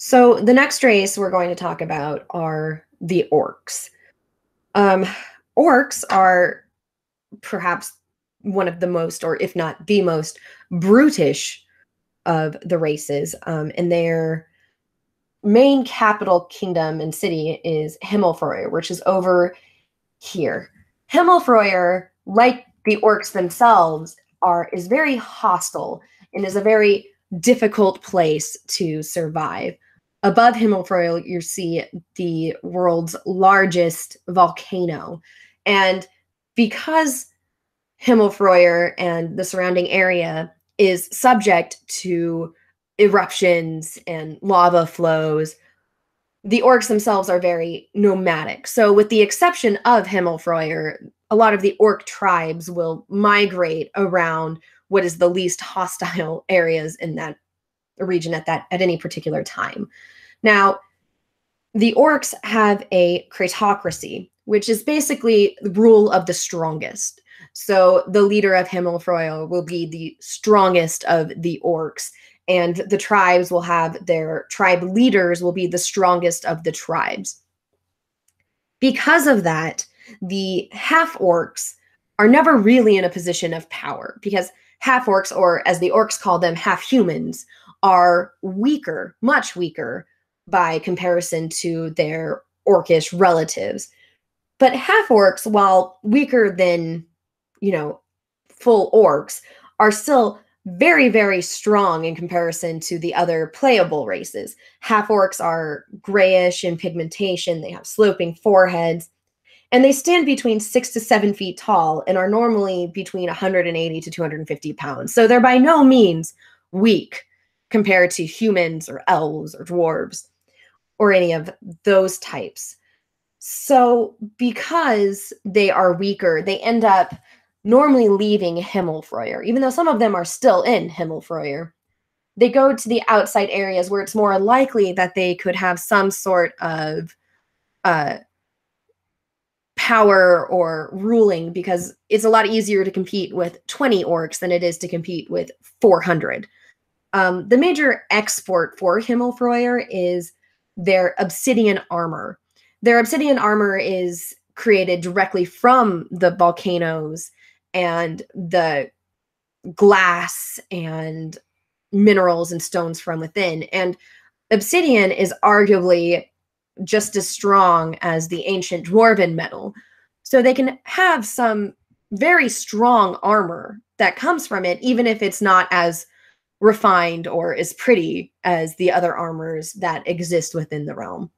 So the next race we're going to talk about are the orcs. Um, Orcs are perhaps one of the most, or if not the most, brutish of the races. And their main capital kingdom and city is Himmelfroyer, which is over here. Himmelfroyer, like the orcs themselves, is very hostile and is a very difficult place to survive. Above Himmelfroyer, you see the world's largest volcano. And because Himmelfroyer and the surrounding area is subject to eruptions and lava flows, the orcs themselves are very nomadic. So, with the exception of Himmelfroyer, a lot of the orc tribes will migrate around what is the least hostile areas in that region at any particular time. Now, the orcs have a cratocracy, which is basically the rule of the strongest. So the leader of Himmelfroyer will be the strongest of the orcs, and the tribes will have their tribe leaders will be the strongest of the tribes. Because of that, the half orcs are never really in a position of power because half orcs, or as the orcs call them, half humans, are weaker, much weaker by comparison to their orcish relatives. But half orcs, while weaker than, full orcs, are still very, very strong in comparison to the other playable races. Half orcs are grayish in pigmentation, they have sloping foreheads, and they stand between 6 to 7 feet tall and are normally between 180 to 250 pounds. So they're by no means weak compared to humans or elves or dwarves or any of those types. So because they are weaker, they end up normally leaving Himmelfroyer, even though some of them are still in Himmelfroyer. They go to the outside areas where it's more likely that they could have some sort of power or ruling, because it's a lot easier to compete with 20 orcs than it is to compete with 400. The major export for Himmelfroyer is their obsidian armor. Their obsidian armor is created directly from the volcanoes and the glass and minerals and stones from within. And obsidian is arguably just as strong as the ancient dwarven metal. So they can have some very strong armor that comes from it, even if it's not as refined or as pretty as the other armors that exist within the realm.